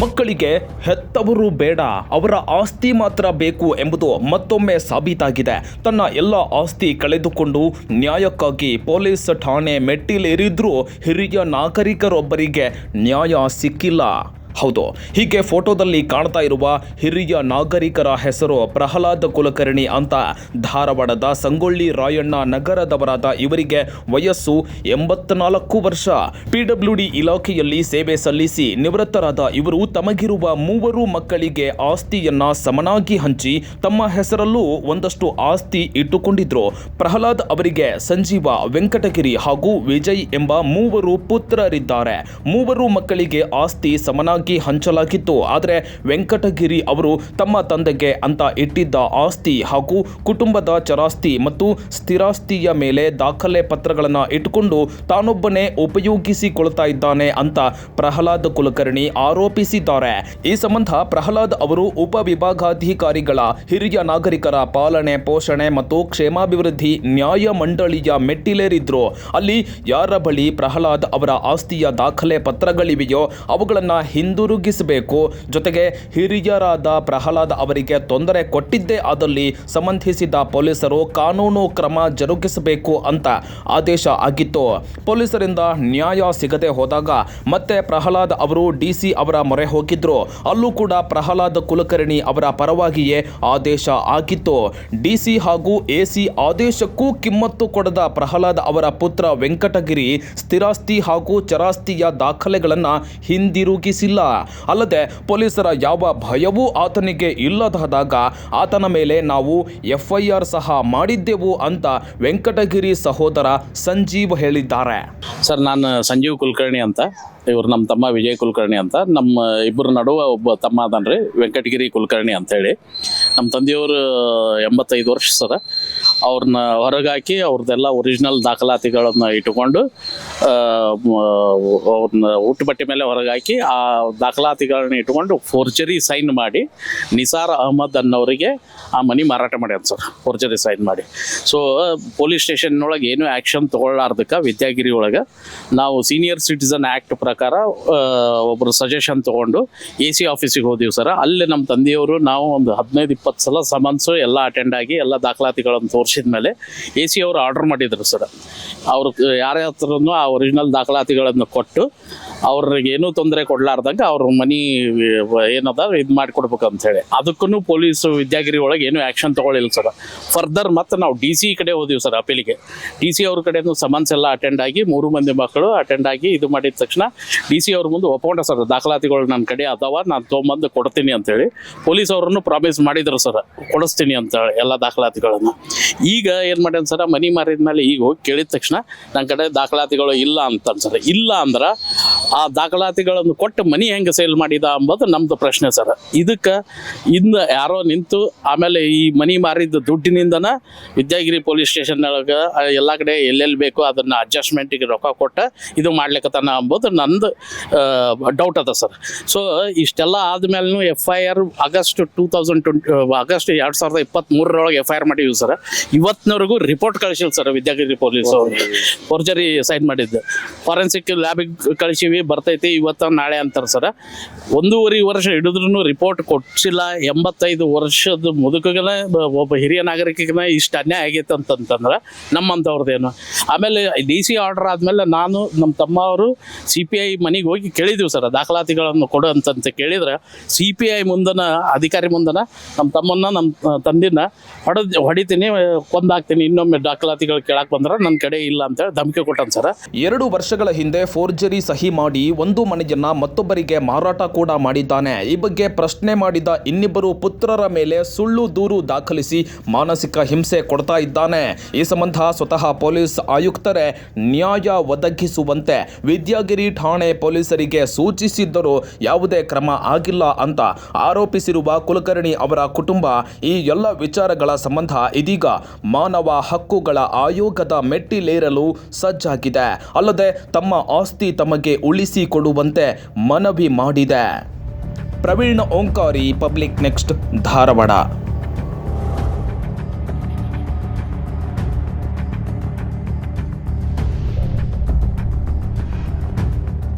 ಮಕ್ಕಳಿಗೆ ಹೆತ್ತವರು ಬೇಡ, ಅವರ ಆಸ್ತಿ ಮಾತ್ರ ಬೇಕು ಎಂಬುದು ಮತ್ತೊಮ್ಮೆ ಸಾಬೀತಾಗಿದೆ. ತನ್ನ ಎಲ್ಲ ಆಸ್ತಿ ಕಳೆದುಕೊಂಡು ನ್ಯಾಯಕ್ಕಾಗಿ ಪೊಲೀಸ್ ಠಾಣೆ ಮೆಟ್ಟಿಲೇರಿದ್ರೂ ಹಿರಿಯ ನಾಗರಿಕರೊಬ್ಬರಿಗೆ ನ್ಯಾಯ ಸಿಕ್ಕಿಲ್ಲ. ಹೌದು, ಹೀಗೆ ಫೋಟೋದಲ್ಲಿ ಕಾಣ್ತಾ ಇರುವ ಹಿರಿಯ ನಾಗರಿಕರ ಹೆಸರು ಪ್ರಹ್ಲಾದ್ ಕುಲಕರ್ಣಿ ಅಂತ. ಧಾರವಾಡದ ಸಂಗೊಳ್ಳಿ ರಾಯಣ್ಣ ನಗರದವರಾದ ಇವರಿಗೆ ವಯಸ್ಸು 84 ವರ್ಷ. PWD ಇಲಾಖೆಯಲ್ಲಿ ಸೇವೆ ಸಲ್ಲಿಸಿ ನಿವೃತ್ತರಾದ ಇವರು ತಮಗಿರುವ 3 ಮಕ್ಕಳಿಗೆ ಆಸ್ತಿಯನ್ನ ಸಮನಾಗಿ ಹಂಚಿ ತಮ್ಮ ಹೆಸರಲ್ಲೂ ಒಂದಷ್ಟು ಆಸ್ತಿ ಇಟ್ಟುಕೊಂಡಿದ್ರು. ಪ್ರಹ್ಲಾದ್ ಅವರಿಗೆ ಸಂಜೀವ, ವೆಂಕಟಗಿರಿ ಹಾಗೂ ವಿಜಯ್ ಎಂಬ 3 ಪುತ್ರರಿದ್ದಾರೆ. 3 ಮಕ್ಕಳಿಗೆ ಆಸ್ತಿ ಸಮನಾಗಿ ಹಂಚಲಾಗಿತ್ತು. ಆದರೆ ವೆಂಕಟಗಿರಿ ಅವರು ತಮ್ಮ ತಂದೆಗೆ ಅಂತ ಇಟ್ಟಿದ್ದ ಆಸ್ತಿ ಹಾಗೂ ಕುಟುಂಬದ ಚರಾಸ್ತಿ ಮತ್ತು ಸ್ಥಿರಾಸ್ತಿಯ ಮೇಲೆ ದಾಖಲೆ ಪತ್ರಗಳನ್ನು ಇಟ್ಟುಕೊಂಡು ತಾನೊಬ್ಬನೇ ಉಪಯೋಗಿಸಿಕೊಳ್ತಾ ಇದ್ದಾನೆ ಅಂತ ಪ್ರಹ್ಲಾದ್ ಕುಲಕರ್ಣಿ ಆರೋಪಿಸಿದ್ದಾರೆ. ಈ ಸಂಬಂಧ ಪ್ರಹ್ಲಾದ್ ಅವರು ಉಪವಿಭಾಗಾಧಿಕಾರಿಗಳ ಹಿರಿಯ ನಾಗರಿಕರ ಪಾಲನೆ, ಪೋಷಣೆ ಮತ್ತು ಕ್ಷೇಮಾಭಿವೃದ್ಧಿ ನ್ಯಾಯ ಮಂಡಳಿಯ ಮೆಟ್ಟಿಲೇರಿದ್ರು. ಅಲ್ಲಿ ಯಾರ ಬಳಿ ಪ್ರಹ್ಲಾದ್ ಅವರ ಆಸ್ತಿಯ ದಾಖಲೆ ಪತ್ರಗಳಿವೆಯೋ ಅವುಗಳನ್ನು ಹಿಂದಿರುಗಿಸಬೇಕು. ಜೊತೆಗೆ ಹಿರಿಯರಾದ ಪ್ರಹ್ಲಾದ್ ಅವರಿಗೆ ತೊಂದರೆ ಕೊಟ್ಟಿದ್ದೇ ಆದಲ್ಲಿ ಸಂಬಂಧಿಸಿದ ಪೊಲೀಸರು ಕಾನೂನು ಕ್ರಮ ಜರುಗಿಸಬೇಕು ಅಂತ ಆದೇಶ ಆಗಿತ್ತು. ಪೊಲೀಸರಿಂದ ನ್ಯಾಯ ಸಿಗದೆ ಹೋದಾಗ ಮತ್ತೆ ಪ್ರಹ್ಲಾದ್ ಅವರು DC ಅವರ ಮೊರೆ ಹೋಗಿದ್ರು. ಅಲ್ಲೂ ಕೂಡ ಪ್ರಹ್ಲಾದ್ ಕುಲಕರ್ಣಿ ಅವರ ಪರವಾಗಿಯೇ ಆದೇಶ ಆಗಿತ್ತು. DC ಹಾಗೂ AC ಆದೇಶಕ್ಕೂ ಕಿಮ್ಮತ್ತು ಕೊಡದ ಪ್ರಹ್ಲಾದ್ ಅವರ ಪುತ್ರ ವೆಂಕಟಗಿರಿ ಸ್ಥಿರಾಸ್ತಿ ಹಾಗೂ ಚರಾಸ್ತಿಯ ದಾಖಲೆಗಳನ್ನು ಹಿಂದಿರುಗಿಸಿಲ್ಲ. ಅಲ್ಲದೆ ಪೊಲೀಸರ ಯಾವ ಭಯವೂ ಆತನಿಗೆ ಇಲ್ಲದಾದಾಗ ಆತನ ಮೇಲೆ ನಾವು FIR ಸಹ ಮಾಡಿದ್ದೆವು ಅಂತ ವೆಂಕಟಗಿರಿ ಸಹೋದರ ಸಂಜೀವ್ ಹೇಳಿದ್ದಾರೆ. ಸರ್, ನಾನು ಸಂಜೀವ್ ಕುಲಕರ್ಣಿ ಅಂತ. ಇವರು ನಮ್ಮ ತಮ್ಮ ವಿಜಯ್ ಕುಲಕರ್ಣಿ ಅಂತ. ನಮ್ಮ ಇಬ್ಬರ ನಡುವೆ ಒಬ್ಬ ತಮ್ಮ ಅದನ್ರಿ, ವೆಂಕಟಗಿರಿ ಕುಲಕರ್ಣಿ ಅಂತೇಳಿ. ನಮ್ಮ ತಂದೆಯವರು 85 ವರ್ಷ ಸರ್. ಅವ್ರನ್ನ ಹೊರಗಾಕಿ ಅವ್ರದ್ದೆಲ್ಲ ಒರಿಜಿನಲ್ ದಾಖಲಾತಿಗಳನ್ನ ಇಟ್ಟುಕೊಂಡು ಅವ್ರನ್ನ ಹುಟ್ಟುಬಟ್ಟೆ ಮೇಲೆ ಹೊರಗಾಕಿ ಆ ದಾಖಲಾತಿಗಳನ್ನ ಇಟ್ಕೊಂಡು ಫೋರ್ಜರಿ ಸೈನ್ ಮಾಡಿ ನಿಸಾರ್ ಅಹಮದ್ ಅನ್ನೋರಿಗೆ ಆ ಮನೆ ಮಾರಾಟ ಮಾಡ್ಯಾರ ಸರ್, ಫೋರ್ಜರಿ ಸೈನ್ ಮಾಡಿ. ಸೊ ಪೊಲೀಸ್ ಸ್ಟೇಷನ್ನೊಳಗೆ ಏನು ಆ್ಯಕ್ಷನ್ ತೊಗೊಳ್ಳಾರ್ದಕ್ಕೆ ವಿದ್ಯಾಗಿರಿ ಒಳಗೆ ನಾವು ಸೀನಿಯರ್ ಸಿಟಿಸನ್ ಆ್ಯಕ್ಟ್ ಪ್ರಕಾರ ಒಬ್ಬರು ಸಜೆಷನ್ ತೊಗೊಂಡು AC ಆಫೀಸಿಗೆ ಹೋದಿವಿ ಸರ್. ಅಲ್ಲಿ ನಮ್ಮ ತಂದೆಯವರು ನಾವು ಒಂದು 15-20 ಸಲ ಸಮನ್ಸು ಎಲ್ಲ ಅಟೆಂಡ್ ಆಗಿ ಎಲ್ಲ ದಾಖಲಾತಿಗಳನ್ನು ತೋರಿಸಿದ ಮೇಲೆ AC ಅವರು ಆರ್ಡರ್ ಮಾಡಿದ್ರು ಸರ್. ಅವರು ಯಾರ ಹತ್ರನೂ ಆ ಒರಿಜಿನಲ್ ದಾಖಲಾತಿಗಳನ್ನು ಕೊಟ್ಟು ಅವ್ರಿಗೆ ಏನೂ ತೊಂದರೆ ಕೊಡ್ಲಾರ್ದಂಗೆ ಅವ್ರ ಮನೆ ಏನದ ಇದು ಮಾಡಿಕೊಡ್ಬೇಕು ಅಂಥೇಳಿ. ಅದಕ್ಕೂ ಪೊಲೀಸು ವಿದ್ಯಾಗಿರಿ ಒಳಗೆ ಏನೂ ಆ್ಯಕ್ಷನ್ ತೊಗೊಳ್ಳಿಲ್ಲ ಸರ್. ಫರ್ದರ್ ಮತ್ತು ನಾವು DC ಕಡೆ ಹೋದಿವಿ ಸರ್ ಅಪೀಲಿಗೆ. DC ಅವ್ರ ಕಡೆಯೂ ಸಮನ್ಸ್ ಎಲ್ಲ ಅಟೆಂಡ್ ಆಗಿ 3 ಮಂದಿ ಮಕ್ಕಳು ಅಟೆಂಡ್ ಆಗಿ ಇದು ಮಾಡಿದ ತಕ್ಷಣ DC ಅವ್ರ ಮುಂದೆ ಒಪ್ಕೊಂಡ ಸರ್, ದಾಖಲಾತಿಗಳು ನನ್ನ ಕಡೆ ಅಥವಾ ನಾನು ತೊಗೊಂಬಂದು ಕೊಡ್ತೀನಿ ಅಂತೇಳಿ. ಪೊಲೀಸ್ ಅವರನ್ನು ಪ್ರಾಮಿಸ್ ಮಾಡಿದ್ರು ಸರ್, ಕೊಡಿಸ್ತೀನಿ ಅಂತೇಳಿ ಎಲ್ಲ ದಾಖಲಾತಿಗಳನ್ನು. ಈಗ ಏನು ಮಾಡ್ಯಾನ ಸರ್, ಮನೆ ಮಾರಿದ ಮೇಲೆ ಈಗ ಹೋಗಿ ಕೇಳಿದ ತಕ್ಷಣ ನನ್ನ ಕಡೆ ದಾಖಲಾತಿಗಳು ಇಲ್ಲ ಅಂತ ಸರ್. ಇಲ್ಲ ಅಂದ್ರೆ ಆ ದಾಖಲಾತಿಗಳನ್ನು ಕೊಟ್ಟು ಮನಿ ಹೆಂಗೆ ಸೇಲ್ ಮಾಡಿದ ಅಂಬೋದು ನಮ್ದು ಪ್ರಶ್ನೆ ಸರ್. ಇದಕ್ಕೆ ಇನ್ನು ಯಾರೋ ನಿಂತು ಆಮೇಲೆ ಈ ಮನಿ ಮಾರಿದ ದುಡ್ಡಿನಿಂದನ ವಿದ್ಯಾಗಿರಿ ಪೊಲೀಸ್ ಸ್ಟೇಷನ್ನೊಳಗೆ ಎಲ್ಲ ಕಡೆ ಎಲ್ಲೆಲ್ಲಿ ಬೇಕೋ ಅದನ್ನು ಅಡ್ಜಸ್ಟ್ಮೆಂಟಿಗೆ ರೊಕ್ಕ ಕೊಟ್ಟು ಇದು ಮಾಡ್ಲಿಕ್ಕತ್ತಾನ ಅಂಬೋದು ನಂದು ಡೌಟ್ ಅದ ಸರ್. ಸೊ ಇಷ್ಟೆಲ್ಲ ಆದಮೇಲೂ FIR ಆಗಸ್ಟ್ 2023 FIR ಮಾಡಿವಿ ಸರ್. ಇವತ್ತಿನವರೆಗೂ ರಿಪೋರ್ಟ್ ಕಳಿಸಿಲ್ಲ sir Vidyagiri police forgery sign ಮಾಡಿದ್ದು. ಫಾರೆನ್ಸಿಕ್ ಲ್ಯಾಬಿಗೆ ಕಳಿಸಿವಿ, ಬರ್ತೈತಿ ಇವತ್ತು ನಾಳೆ ಅಂತಾರೆ ಸರ್. 1.5 ವರ್ಷ ಹಿಡಿದ್ರೂ ರಿಪೋರ್ಟ್ ಕೊಟ್ಟಿಲ್ಲ. 85 ವರ್ಷದ ಮುದುಕಗನ ಒಬ್ಬ ಹಿರಿಯ ನಾಗರಿಕನ ಇಷ್ಟು ಅನ್ಯಾಯ ಆಗೈತೆ ಅಂತಂದ್ರೆ ನಮ್ಮಂಥವ್ರದ್ದೇನು. ಆಮೇಲೆ DC ಆರ್ಡರ್ ಆದಮೇಲೆ ನಾನು ನಮ್ಮ ತಮ್ಮ ಅವರು CPI ಮನೆಗೆ ಹೋಗಿ ಕೇಳಿದ್ವಿ ಸರ್, ದಾಖಲಾತಿಗಳನ್ನು ಕೊಡು ಅಂತಂತ ಕೇಳಿದ್ರೆ CPI ಮುಂದನ ಅಧಿಕಾರಿ ಮುಂದನ ನಮ್ಮ ತಮ್ಮನ್ನ ನಮ್ಮ ತಂದಿನ ಹೊಡಿತೀನಿ, ಕೊಂದಾಕ್ತೀನಿ, ಇನ್ನೊಮ್ಮೆ ದಾಖಲಾತಿಗಳು ಕೇಳಕ್ಕೆ ಬಂದ್ರೆ ನನ್ನ ಕಡೆ ಇಲ್ಲ ಅಂತೇಳಿ ಧಮಕಿ ಕೊಟ್ಟಾನ ಸರ್. 2 ವರ್ಷಗಳ ಹಿಂದೆ ಫೋರ್ಜರಿ ಸಹಿ ಮಾಡಿ ಒಂದು ಮನೆಯನ್ನ ಮತ್ತೊಬ್ಬರಿಗೆ ಮಾರಾಟ ಕೂಡ ಮಾಡಿದ್ದಾನೆ. ಈ ಬಗ್ಗೆ ಪ್ರಶ್ನೆ ಮಾಡಿದ ಇನ್ನಿಬ್ಬರು ಪುತ್ರರ ಮೇಲೆ ಸುಳ್ಳು ದೂರು ದಾಖಲಿಸಿ ಮಾನಸಿಕ ಹಿಂಸೆ ಕೊಡ್ತಾ ಇದ್ದಾನೆ. ಈ ಸಂಬಂಧ ಸ್ವತಃ ಪೊಲೀಸ್ ಆಯುಕ್ತರೇ ನ್ಯಾಯ ಒದಗಿಸುವಂತೆ ವಿದ್ಯಾಗಿರಿ ಠಾಣೆ ಪೊಲೀಸರಿಗೆ ಸೂಚಿಸಿದ್ದರೂ ಯಾವುದೇ ಕ್ರಮ ಆಗಿಲ್ಲ ಅಂತ ಆರೋಪಿಸಿರುವ ಕುಲಕರ್ಣಿ ಅವರ ಕುಟುಂಬ ಈ ಎಲ್ಲ ವಿಚಾರಗಳ ಸಂಬಂಧ ಇದೀಗ ಮಾನವ ಹಕ್ಕುಗಳ ಆಯೋಗದ ಮೆಟ್ಟಿಲೇರಲು ಸಜ್ಜಾಗಿದೆ. ಅಲ್ಲದೆ ತಮ್ಮ ಆಸ್ತಿ ತಮಗೆ ಉಳಿಸಿಕೊಡುವಂತೆ ಮನವಿ ಮಾಡಿದೆ. Praveen Omkari, public next, Dharwad.